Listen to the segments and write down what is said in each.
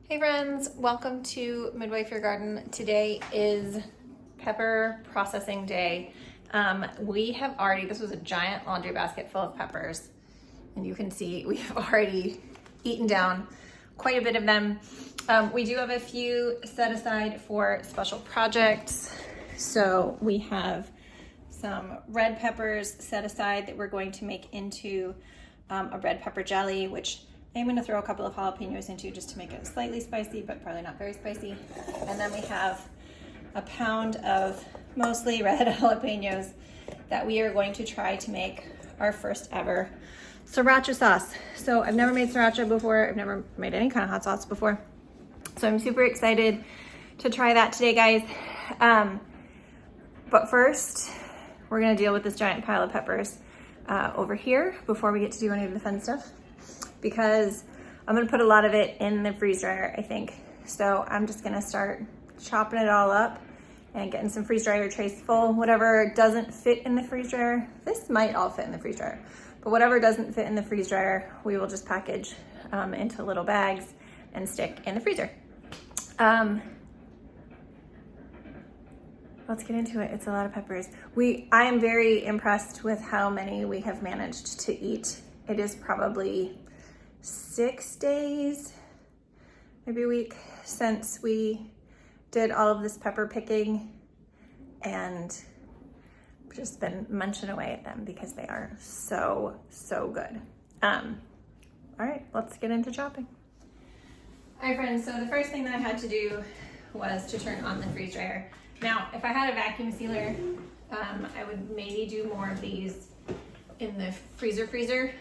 Hey friends, welcome to Midwife Your Garden. Today is pepper processing day. This was a giant laundry basket full of peppers, and you can see we have already eaten down quite a bit of them. We do have a few set aside for special projects. So we have some red peppers set aside that we're going to make into a red pepper jelly, which I'm going to throw a couple of jalapeños into just to make it slightly spicy, but probably not very spicy. And then we have a pound of mostly red jalapeños that we are going to try to make our first ever Sriracha sauce. So I've never made Sriracha before. I've never made any kind of hot sauce before. So I'm super excited to try that today, guys. But first, we're going to deal with this giant pile of peppers over here before we get to do any of the fun stuff, because I'm gonna put a lot of it in the freeze dryer, I think. So I'm just gonna start chopping it all up and getting some freeze dryer trays full. Whatever doesn't fit in the freeze dryer, this might all fit in the freeze dryer, but whatever doesn't fit in the freeze dryer, we will just package into little bags and stick in the freezer. Let's get into it. It's a lot of peppers. I am very impressed with how many we have managed to eat. It is probably 6 days, maybe a week, since we did all of this pepper picking, and just been munching away at them because they are so good. All right, let's get into chopping. All right, friends, so the first thing that I had to do was to turn on the freeze dryer. Now, if I had a vacuum sealer, I would maybe do more of these in the freezer.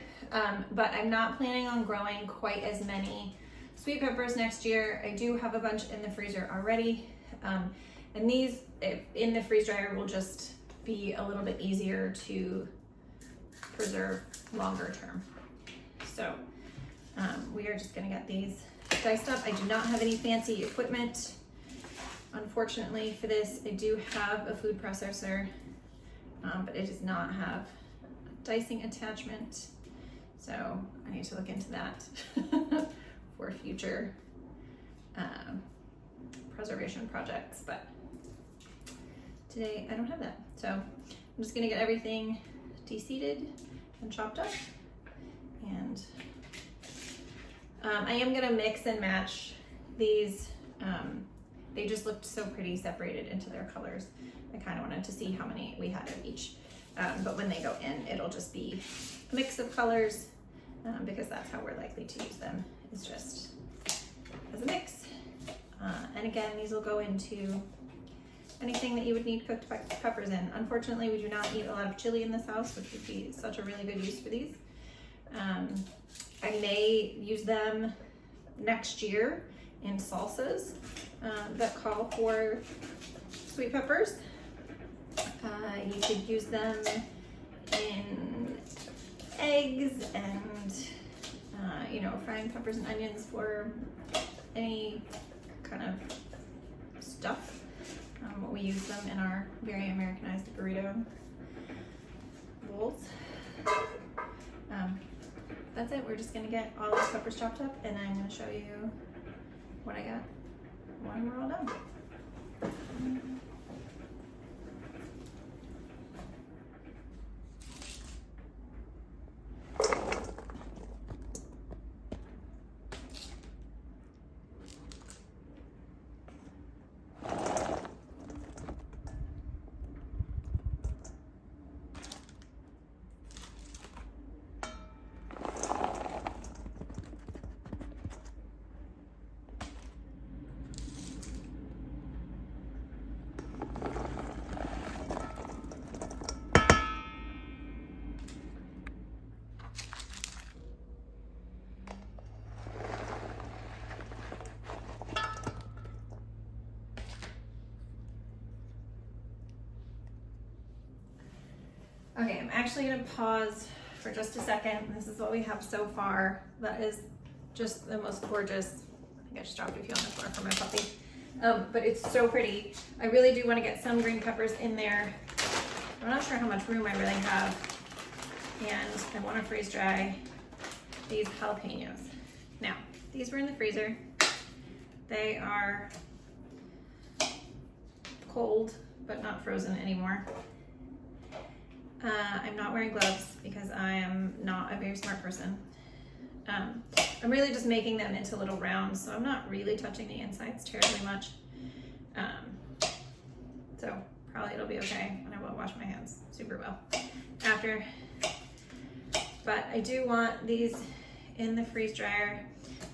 But I'm not planning on growing quite as many sweet peppers next year. I do have a bunch in the freezer already. And these in the freeze dryer will just be a little bit easier to preserve longer term. So we are just gonna get these diced up. I do not have any fancy equipment, unfortunately, for this. I do have a food processor, but it does not have a dicing attachment. So I need to look into that for future preservation projects, but today I don't have that. So I'm just gonna get everything de-seeded and chopped up, and I am gonna mix and match these. They just looked so pretty separated into their colors. I kind of wanted to see how many we had of each, but when they go in, it'll just be a mix of colors. Because that's how we're likely to use them, is just as a mix. And again, these will go into anything that you would need cooked peppers in. Unfortunately, we do not eat a lot of chili in this house, which would be such a really good use for these. I may use them next year in salsas that call for sweet peppers. You could use them in eggs and frying peppers and onions for any kind of stuff. We use them in our very Americanized burrito bowls. That's it. We're just gonna get all these peppers chopped up, and I'm gonna show you what I got when we're all done. Okay, I'm actually gonna pause for just a second. This is what we have so far. That is just the most gorgeous. I think I just dropped a few on the floor for my puppy. But it's so pretty. I really do want to get some green peppers in there. I'm not sure how much room I really have. And I want to freeze dry these jalapeños. Now, these were in the freezer. They are cold, but not frozen anymore. I'm not wearing gloves because I am not a very smart person. I'm really just making them into little rounds, so I'm not really touching the insides terribly much. So probably it'll be okay, and I won't wash my hands super well after. But I do want these in the freeze dryer.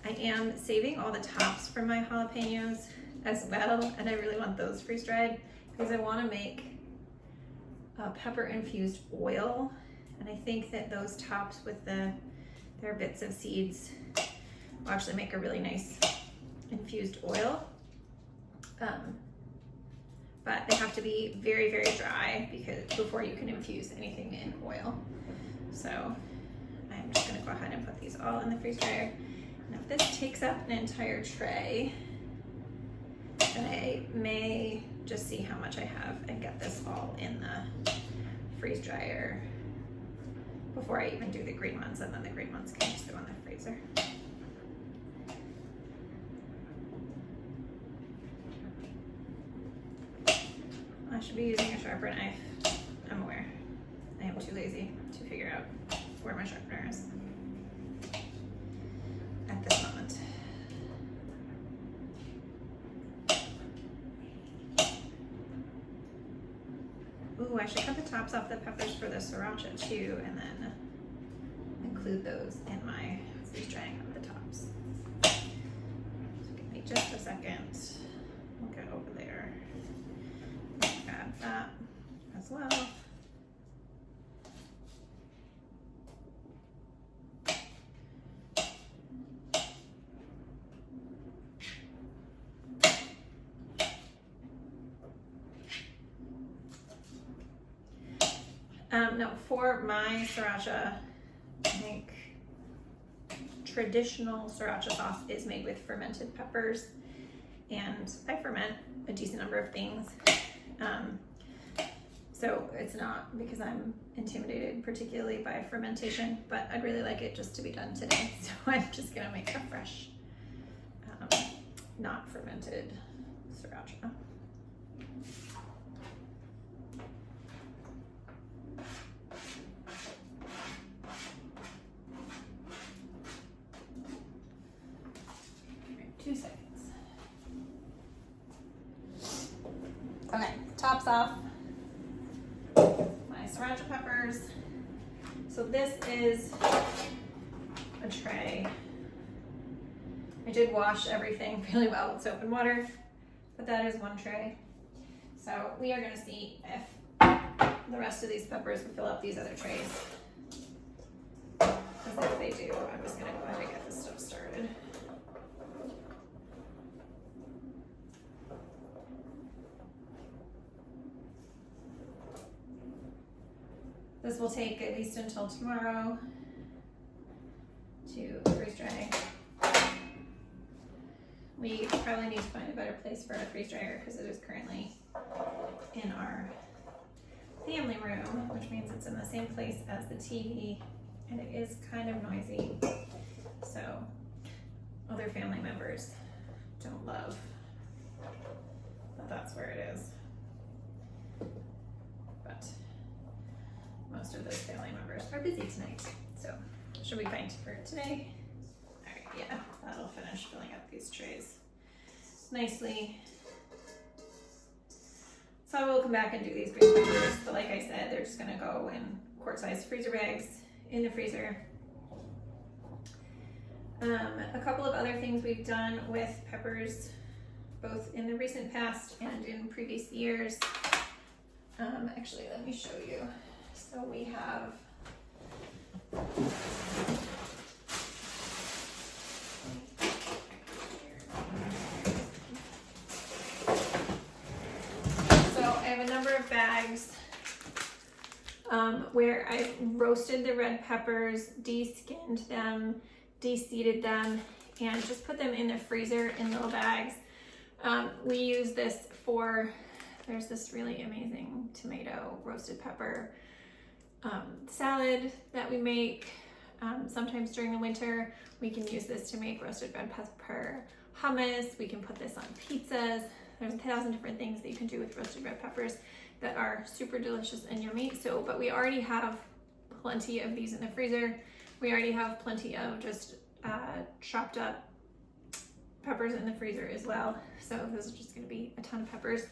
I am saving all the tops for my jalapenos as well, and I really want those freeze dried because I want to make pepper infused oil, and I think that those tops with their bits of seeds will actually make a really nice infused oil. But they have to be very, very dry before you can infuse anything in oil. So I'm just gonna go ahead and put these all in the freeze dryer. Now if this takes up an entire tray, then I may just see how much I have and get this all in the freeze dryer before I even do the green ones, and then the green ones can just go in the freezer. I should be using a sharper knife. I'm aware. I am too lazy to figure out where my sharpener is at this moment. Ooh, I should cut the tops off the peppers for the sriracha too, and then include those in my freeze drying of the tops. So give me just a second. We'll get over there. Grab that as well. No, for my sriracha, I think traditional sriracha sauce is made with fermented peppers, and I ferment a decent number of things. So it's not because I'm intimidated particularly by fermentation, but I'd really like it just to be done today. So I'm just gonna make a fresh, not fermented sriracha. Right, 2 seconds. Okay, tops off. My sriracha peppers. So this is a tray. I did wash everything really well with soap and water, but that is one tray. So we are going to see if the rest of these peppers will fill up these other trays. Because if they do, I'm just going to go ahead and get this stuff started. This will take at least until tomorrow to freeze dry. We probably need to find a better place for our freeze dryer because it is currently in our family room, which means it's in the same place as the TV, and it is kind of noisy. So other family members don't love that that's where it is. But most of those family members are busy tonight, so it should be fine for today. All right, yeah, that'll finish filling up these trays nicely. So I will come back and do these green peppers, but like I said, they're just gonna go in quart-sized freezer bags in the freezer. A couple of other things we've done with peppers, both in the recent past and in previous years. Actually, let me show you. So we have a number of bags where I roasted the red peppers, de-skinned them, de-seeded them, and just put them in the freezer in little bags. We use this for, there's this really amazing tomato roasted pepper salad that we make sometimes during the winter. We can use this to make roasted red pepper hummus. We can put this on pizzas. There's 1,000 different things that you can do with roasted red peppers that are super delicious and yummy. So, but we already have plenty of these in the freezer. We already have plenty of just chopped up peppers in the freezer as well. So this is just gonna be a ton of peppers.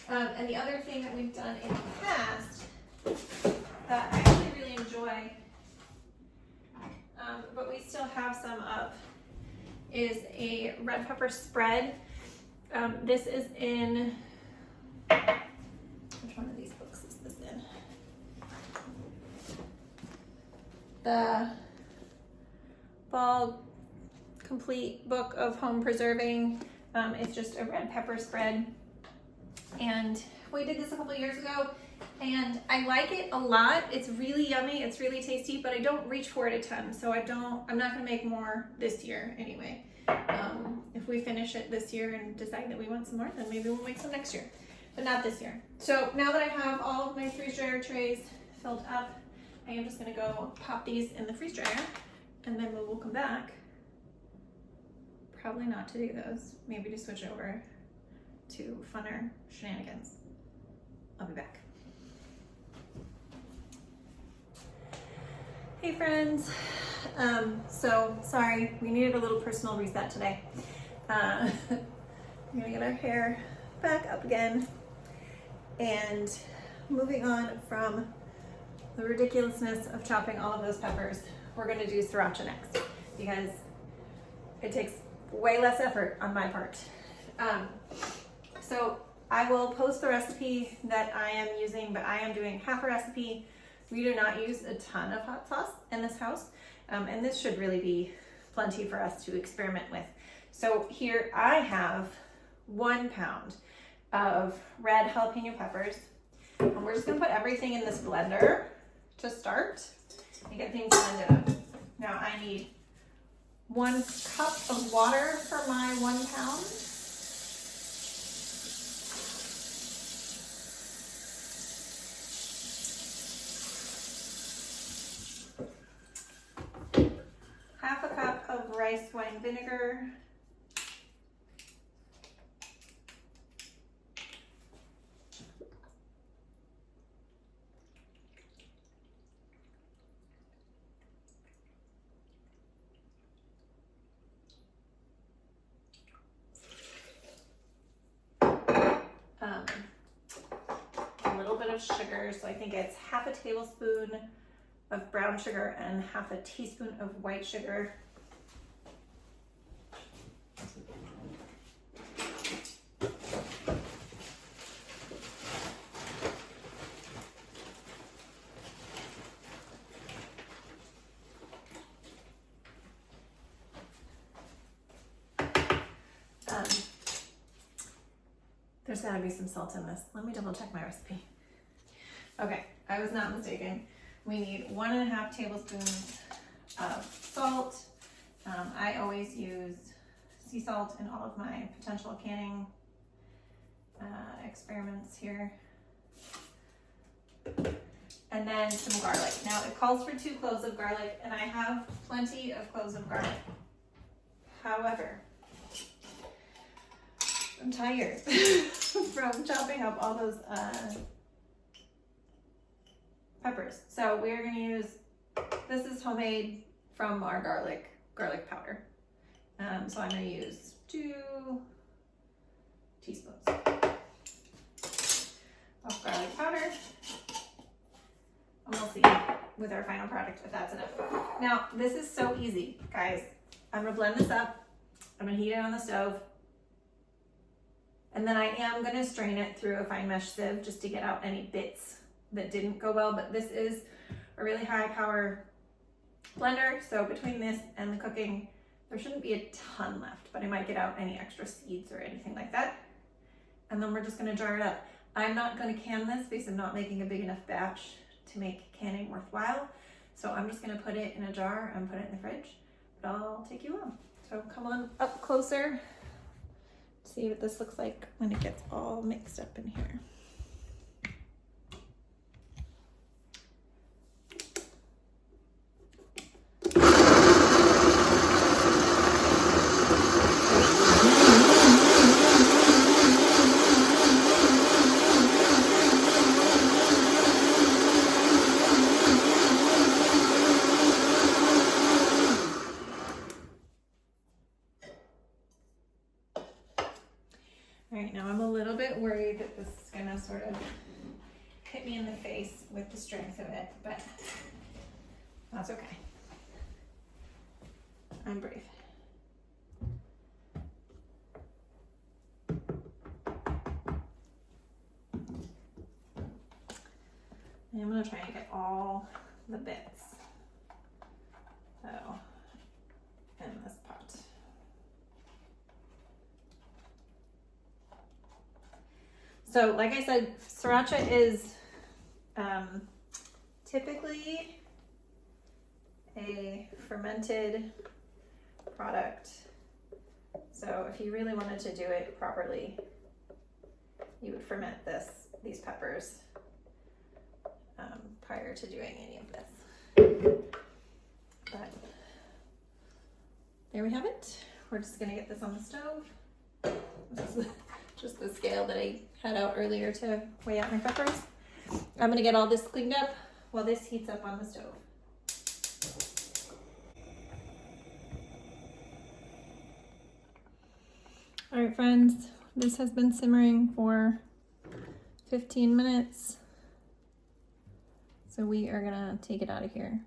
And the other thing that we've done in the past that I actually really enjoy, but we still have some of, is a red pepper spread. This is in, which one of these books is this in? The Ball Complete Book of Home Preserving. It's just a red pepper spread. And we did this a couple years ago and I like it a lot. It's really yummy, it's really tasty, but I don't reach for it a ton. So I'm not gonna make more this year anyway. If we finish it this year and decide that we want some more, then maybe we'll make some next year, but not this year. So now that I have all of my freeze dryer trays filled up, I am just gonna go pop these in the freeze dryer and then we will come back. Probably not to do those, maybe to switch over to funner shenanigans. I'll be back. Hey friends, so sorry, we needed a little personal reset today. We're gonna get our hair back up again and moving on from the ridiculousness of chopping all of those peppers, we're gonna do sriracha next because it takes way less effort on my part. So I will post the recipe that I am using, but I am doing half a recipe. We do not use a ton of hot sauce in this house, and this should really be plenty for us to experiment with. So here I have 1 pound of red jalapeno peppers, and we're just gonna put everything in this blender to start and get things blended up. Now I need 1 cup of water for my 1 pound. Half a cup of rice wine vinegar. A little bit of sugar, so I think it's half a tablespoon of brown sugar and half a teaspoon of white sugar. There's gotta be some salt in this. Let me double check my recipe. Okay, I was not mistaken. We need 1.5 tablespoons of salt. I always use sea salt in all of my potential canning experiments here. And then some garlic. Now it calls for 2 cloves of garlic, and I have plenty of cloves of garlic. However, I'm tired from chopping up all those peppers. So we're gonna use, this is homemade from our garlic powder. So I'm gonna use 2 teaspoons of garlic powder. And we'll see with our final product if that's enough. Now, this is so easy, guys. I'm gonna blend this up. I'm gonna heat it on the stove. And then I am gonna strain it through a fine mesh sieve just to get out any bits that didn't go well, but this is a really high power blender. So between this and the cooking, there shouldn't be a ton left, but I might get out any extra seeds or anything like that. And then we're just gonna jar it up. I'm not gonna can this because I'm not making a big enough batch to make canning worthwhile. So I'm just gonna put it in a jar and put it in the fridge, but I'll take you on. So come on up closer. See what this looks like when it gets all mixed up in here. All right, now I'm a little bit worried that this is gonna sort of hit me in the face with the strength of it, but that's okay. I'm brave. And I'm gonna try and get all the bits. So, in this pot. So, like I said, Sriracha is typically a fermented product. So if you really wanted to do it properly, you would ferment these peppers prior to doing any of this. But there we have it. We're just gonna get this on the stove. This is just the scale that I had out earlier to weigh out my peppers. I'm gonna get all this cleaned up while this heats up on the stove. All right, friends, this has been simmering for 15 minutes. So we are gonna take it out of here.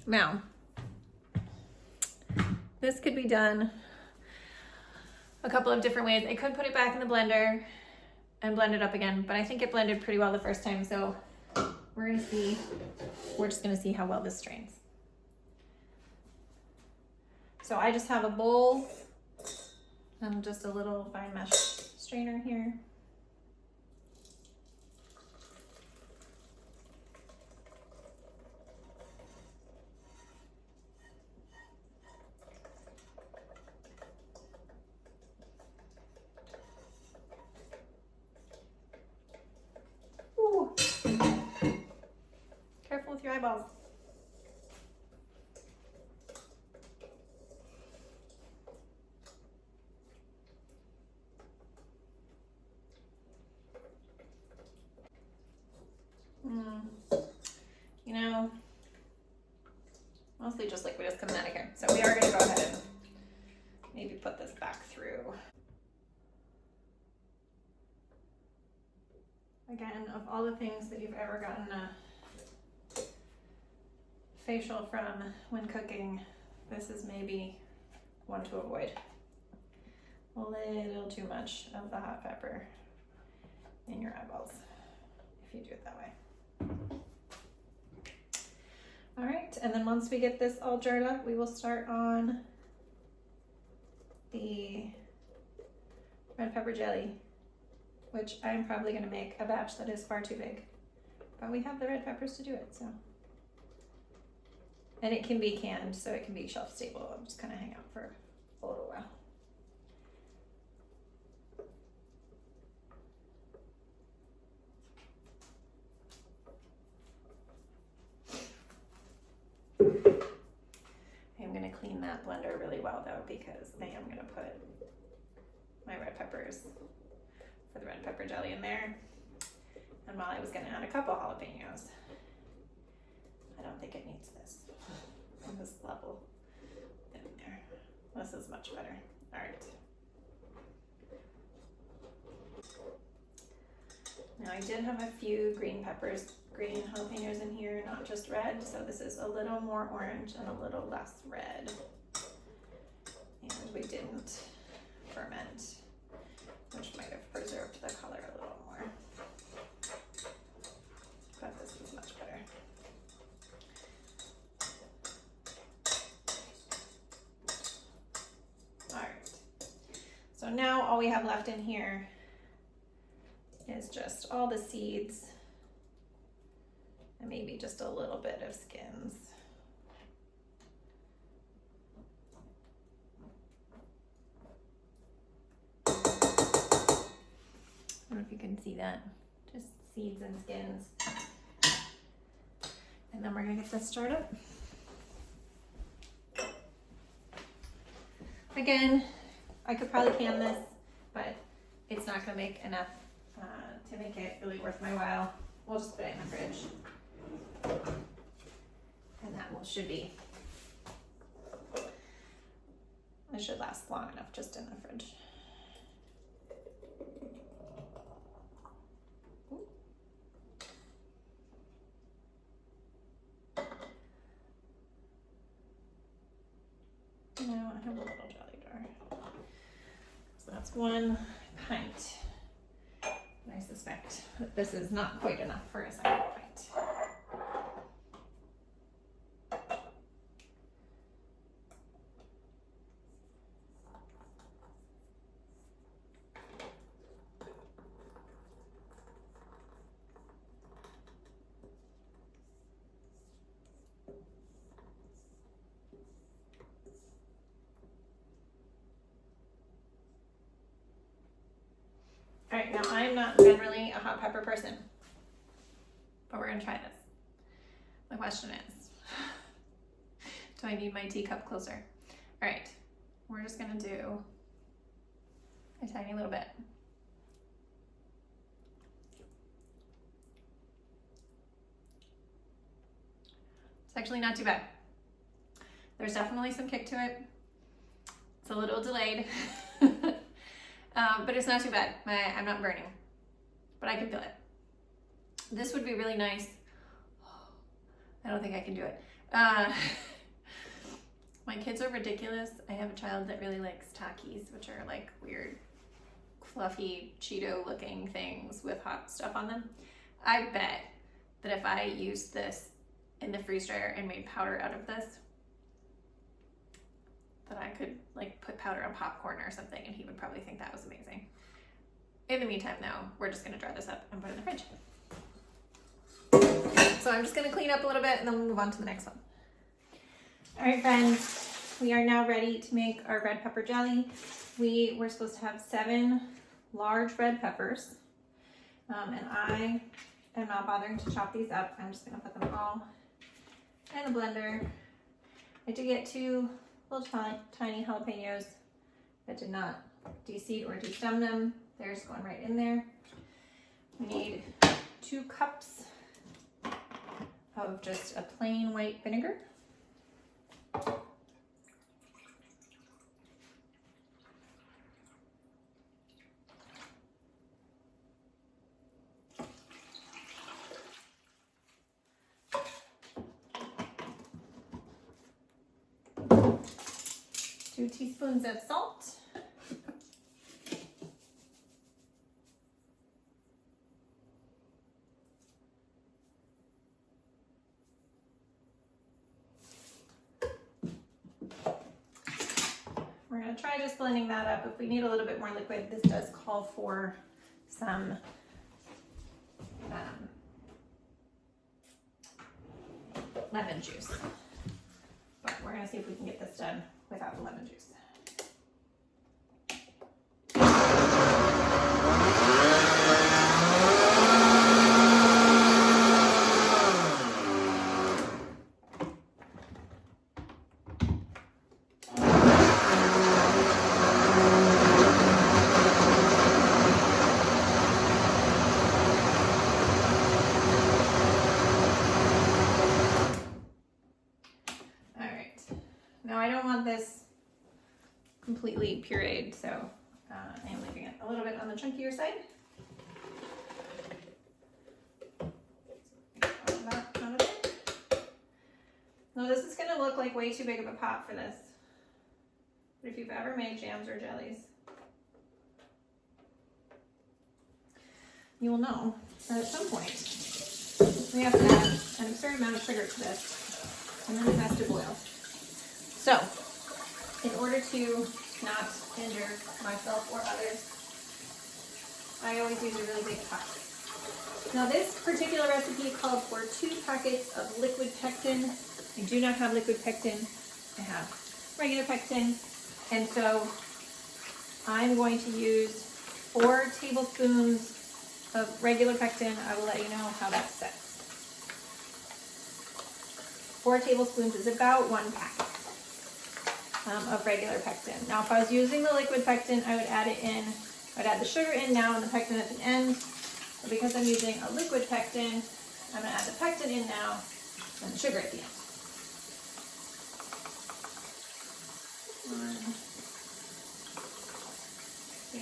Now, this could be done a couple of different ways. I could put it back in the blender and blend it up again, but I think it blended pretty well the first time, so we're just gonna see how well this strains. So I just have a bowl and just a little fine mesh strainer here. Ooh. Careful with your eyeballs. You know, mostly just liquid is coming out of here. So we are gonna go ahead and maybe put this back through. Again, of all the things that you've ever gotten a facial from when cooking, this is maybe one to avoid. A little too much of the hot pepper in your eyeballs if you do it that way. All right, and then once we get this all jarred up, we will start on the red pepper jelly, which I'm probably gonna make a batch that is far too big, but we have the red peppers to do it, so. And it can be canned, so it can be shelf stable. It'll just kind of hang out for a little while. I'm gonna clean that blender really well though, because I am gonna put my red peppers for the red pepper jelly in there. And while I was gonna add a couple jalapenos, I don't think it needs this on this level in there. This is much better. All right. Now I did have a few green jalapenos in here, not just red. So this is a little more orange and a little less red. And we didn't ferment, which might have preserved the color a little more. But this is much better. All right. So now all we have left in here is just all the seeds and maybe just a little bit of skins. I don't know if you can see that, just seeds and skins. And then we're gonna get this started up. Again, I could probably can this, but it's not gonna make enough to make it really worth my while. We'll just put it in the fridge. And that should be, it should last long enough just in the fridge. that's 1 pint. I suspect that this is not quite enough for a second pint. All right, now I'm not generally a hot pepper person, but we're gonna try this. The question is, do I need my teacup closer? All right, we're just gonna do a tiny little bit. It's actually not too bad. There's definitely some kick to it. It's a little delayed. But it's not too bad. I'm not burning, but I can feel it. This would be really nice. I don't think I can do it. My kids are ridiculous. I have a child that really likes Takis, which are like weird, fluffy Cheeto looking things with hot stuff on them. I bet that if I used this in the freeze dryer and made powder out of this, that I could like put powder on popcorn or something and he would probably think that was amazing. In the meantime though, we're just gonna dry this up and put it in the fridge. So I'm just gonna clean up a little bit and then we'll move on to the next one. All right, friends, we are now ready to make our red pepper jelly. We were supposed to have 7 large red peppers, and I am not bothering to chop these up. I'm just gonna put them all in the blender. I did get 2 little tiny jalapenos that did not de-seed or de-stem them. They're just going right in there. We need 2 cups of just a plain white vinegar. Two teaspoons of salt. We're going to try just blending that up. If we need a little bit more liquid, this does call for some lemon juice. But we're going to see if we can get this done without the lemon juice. Now I don't want this completely pureed, so I am leaving it a little bit on the chunkier side. Now this is going to look like way too big of a pot for this, but if you've ever made jams or jellies, you will know that at some point we have to add an absurd amount of sugar to this, and then it has to boil. So, in order to not injure myself or others, I always use a really big pot. Now this particular recipe called for 2 packets of liquid pectin. I do not have liquid pectin. I have regular pectin. And so I'm going to use 4 tablespoons of regular pectin. I will let you know how that sets. 4 tablespoons is about 1 packet. Of regular pectin. Now if I was using the liquid pectin, I would add it in, I'd add the sugar in now and the pectin at the end. But because I'm using a liquid pectin, I'm going to add the pectin in now and the sugar at the end. 1, 2, 3,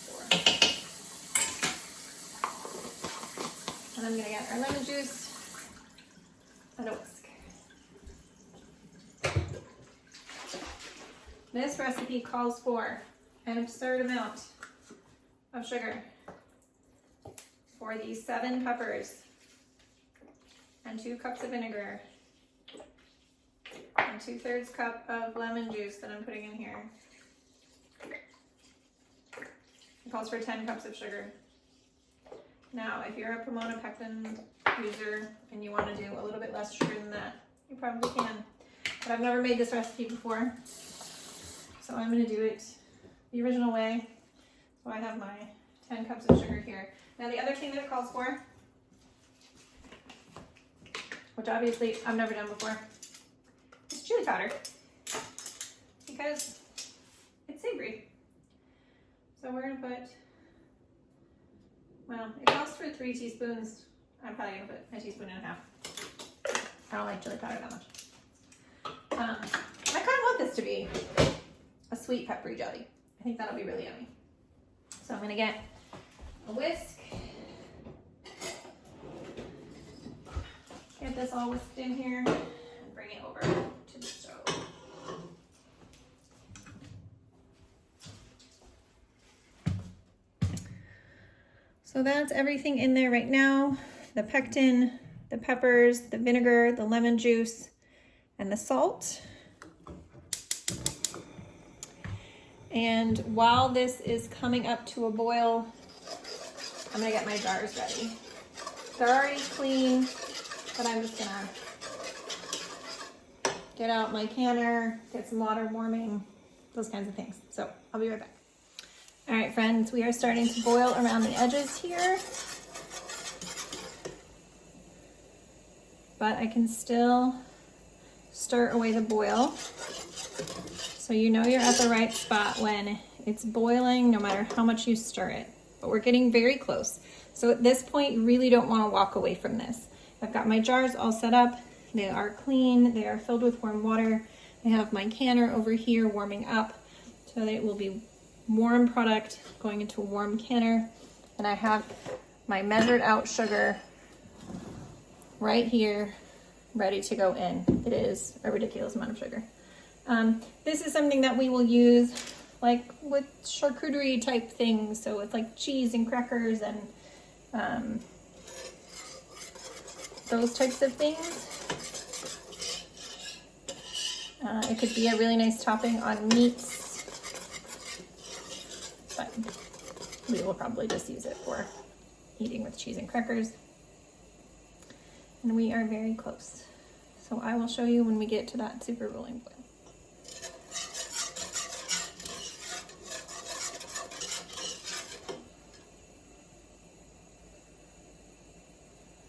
4. And I'm going to get our lemon juice and a whisk. This recipe calls for an absurd amount of sugar for these 7 peppers and 2 cups of vinegar and 2/3 cup of lemon juice that I'm putting in here. It calls for 10 cups of sugar. Now, if you're a Pomona pectin user and you want to do a little bit less sugar than that, you probably can. But I've never made this recipe before, so I'm going to do it the original way. So I have my 10 cups of sugar here. Now, the other thing that it calls for, which obviously I've never done before, is chili powder, because it's savory. So we're going to put, well, it calls for 3 teaspoons. I'm probably going to put 1.5 teaspoons. I don't like chili powder that much. I kind of want this to be a sweet peppery jelly. I think that'll be really yummy. So I'm going to get a whisk. Get this all whisked in here and bring it over to the stove. So that's everything in there right now. The pectin, the peppers, the vinegar, the lemon juice, and the salt. And while this is coming up to a boil, I'm gonna get my jars ready. They're already clean, but I'm just gonna get out my canner, get some water warming, those kinds of things. So I'll be right back. All right, friends, we are starting to boil around the edges here. But I can still stir away the boil. So you know you're at the right spot when it's boiling, no matter how much you stir it. But we're getting very close. So at this point, you really don't want to walk away from this. I've got my jars all set up. They are clean. They are filled with warm water. I have my canner over here warming up so that it will be warm product going into a warm canner. And I have my measured out sugar right here ready to go in. It is a ridiculous amount of sugar. This is something that we will use like with charcuterie type things, so with like cheese and crackers and those types of things. It could be a really nice topping on meats, but we will probably just use it for eating with cheese and crackers. And we are very close. So I will show you when we get to that super rolling boil.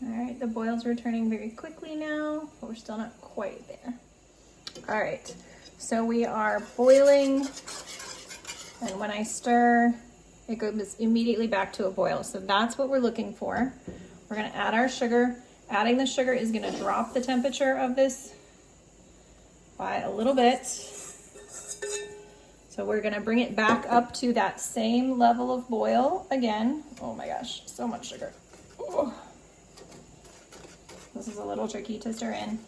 All right, the boil's returning very quickly now, but we're still not quite there. All right, so we are boiling, and when I stir, it goes immediately back to a boil. So that's what we're looking for. We're gonna add our sugar. Adding the sugar is gonna drop the temperature of this by a little bit. So we're gonna bring it back up to that same level of boil again. Oh my gosh, so much sugar. Oh. This is a little tricky to stir in.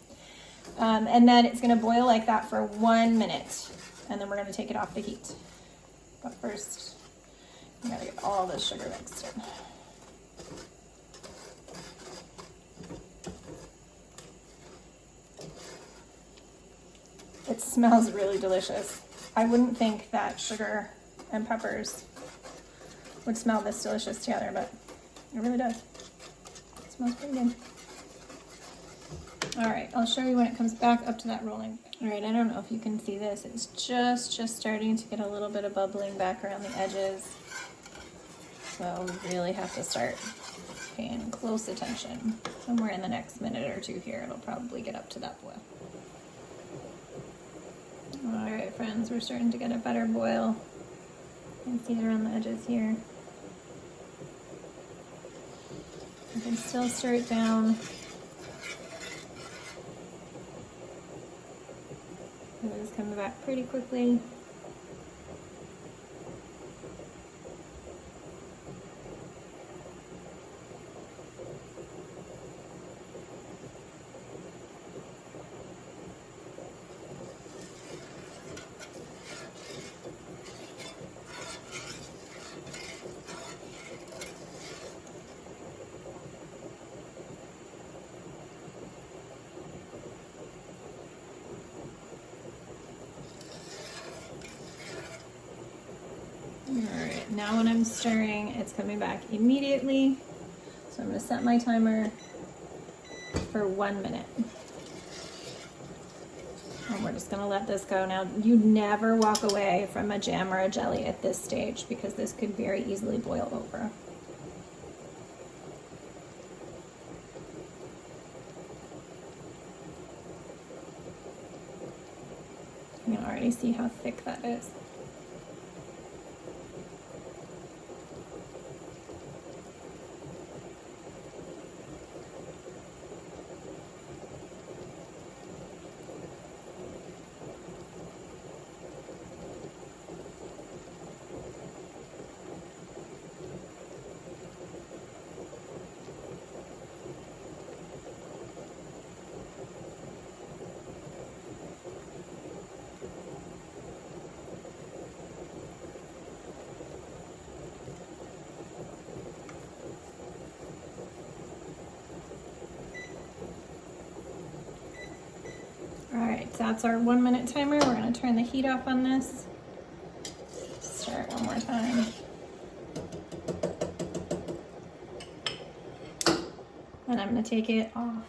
And then it's gonna boil like that for 1 minute. And then we're gonna take it off the heat. But first, we gotta get all this sugar mixed in. It smells really delicious. I wouldn't think that sugar and peppers would smell this delicious together, but it really does. It smells pretty good. All right, I'll show you when it comes back up to that rolling. All right, I don't know if you can see this. It's just starting to get a little bit of bubbling back around the edges. So we really have to start paying close attention. Somewhere in the next minute or two here, it'll probably get up to that boil. All right, friends, we're starting to get a better boil. You can see it around the edges here. You can still stir it down. It is coming back pretty quickly. now when I'm stirring, it's coming back immediately. So I'm gonna set my timer for 1 minute. And we're just gonna let this go. Now, you never walk away from a jam or a jelly at this stage because this could very easily boil over. You can already see how thick that is. Alright, so that's our 1 minute timer. We're going to turn the heat off on this. Stir it one more time. And I'm going to take it off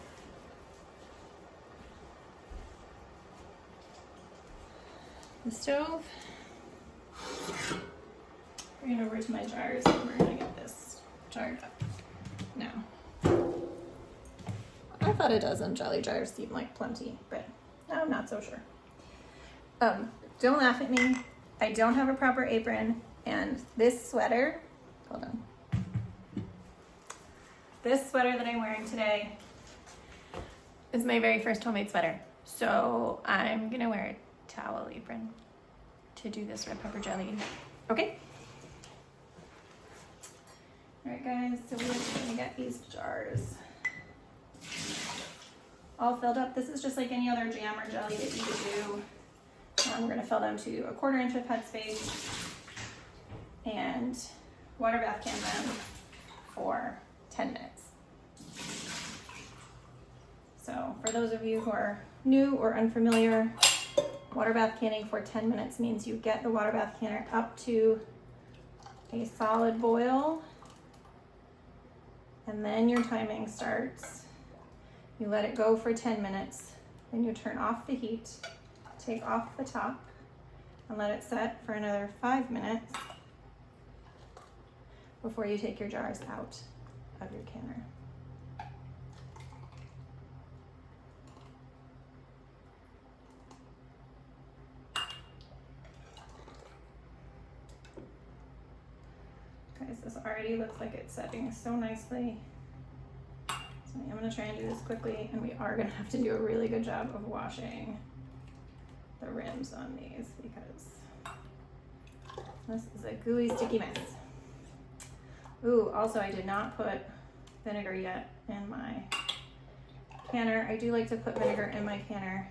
the stove. Bring it over to my jars and we're going to get this jarred up now. I thought a dozen jelly jars seemed like plenty, but I'm not so sure. Don't laugh at me. I don't have a proper apron, and this sweater, hold on. This sweater that I'm wearing today is my very first homemade sweater. So I'm gonna wear a towel apron to do this red pepper jelly. Okay? All right, guys, so we're just gonna get these jars all filled up. This is just like any other jam or jelly that you would do. We're gonna fill them to 1/4 inch of headspace and water bath can them for 10 minutes. So for those of you who are new or unfamiliar, water bath canning for 10 minutes means you get the water bath canner up to a solid boil, and then your timing starts. You let it go for 10 minutes, then you turn off the heat, take off the top, and let it set for another 5 minutes before you take your jars out of your canner. Guys, this already looks like it's setting so nicely. So I'm gonna try and do this quickly, and we are gonna have to do a really good job of washing the rims on these because this is a gooey, sticky mess. Ooh, also I did not put vinegar yet in my canner. I do like to put vinegar in my canner.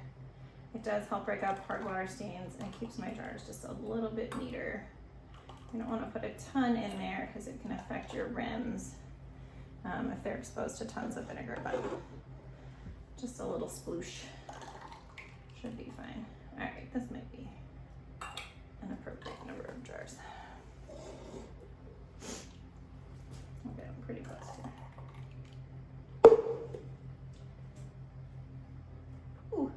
It does help break up hard water stains and keeps my jars just a little bit neater. You don't want to put a ton in there because it can affect your rims if they're exposed to tons of vinegar, but just a little sploosh should be fine. All right, this might be an appropriate number of jars. Okay, I'm pretty close here. Ooh.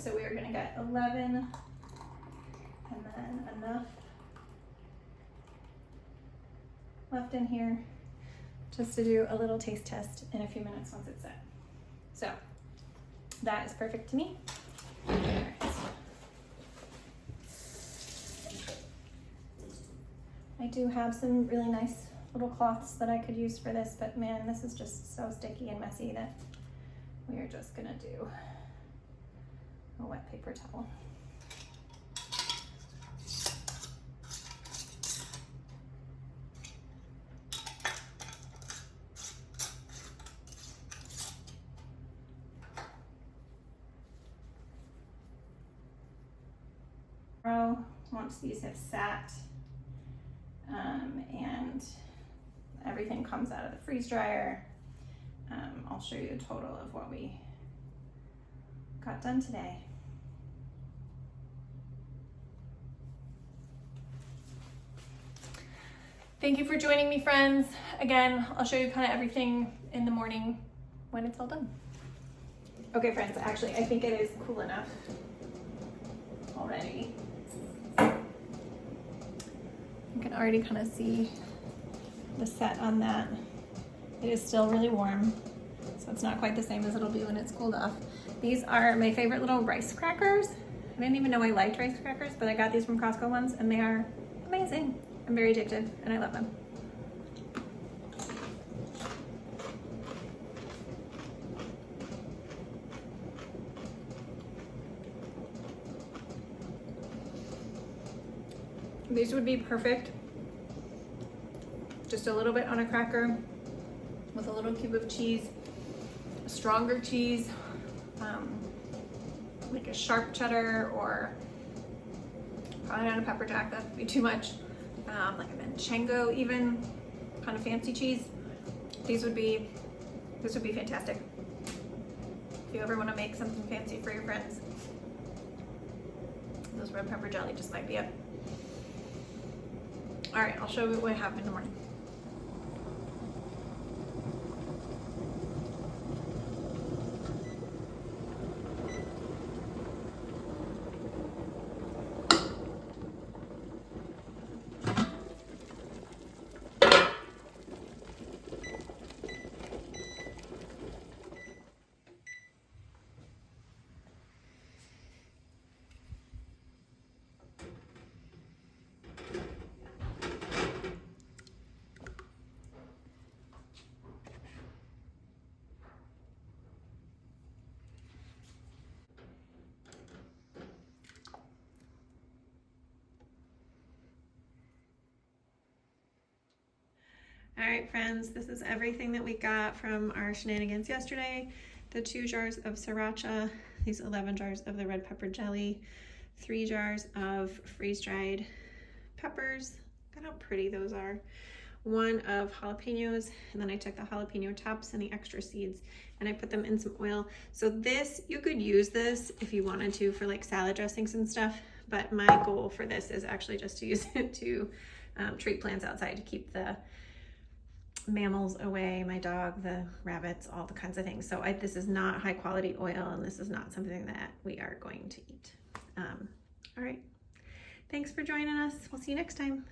So we are going to get 11 and then enough left in here just to do a little taste test in a few minutes once it's set. So that is perfect to me. All right. I do have some really nice little cloths that I could use for this, but man, this is just so sticky and messy that we are just going to do a wet paper towel. once these have sat and everything comes out of the freeze dryer, I'll show you the total of what we got done today. Thank you for joining me, friends. Again, I'll show you kind of everything in the morning when it's all done. Okay, friends, actually, I think it is cool enough already. You can already kind of see the set on that. It is still really warm, so it's not quite the same as it'll be when it's cooled off. These are my favorite little rice crackers. I didn't even know I liked rice crackers, but I got these from Costco once, and they are amazing. I'm very addicted, and I love them. These would be perfect. Just a little bit on a cracker with a little cube of cheese, a stronger cheese, like a sharp cheddar, or probably not a pepper jack, that would be too much. Like a manchego, even kind of fancy cheese. This would be fantastic. If you ever want to make something fancy for your friends, those red pepper jelly just might be it. All right, I'll show you what I have in the morning. All right, friends, this is everything that we got from our shenanigans yesterday. The 2 jars of Sriracha, these 11 jars of the red pepper jelly, 3 jars of freeze-dried peppers. Look at how pretty those are. 1 of jalapeños, and then I took the jalapeno tops and the extra seeds and I put them in some oil. So this, you could use this if you wanted to for like salad dressings and stuff, but my goal for this is actually just to use it to treat plants outside, to keep the mammals away, my dog, the rabbits, all the kinds of things. So this is not high quality oil, and this is not something that we are going to eat. All right, thanks for joining us. We'll see you next time.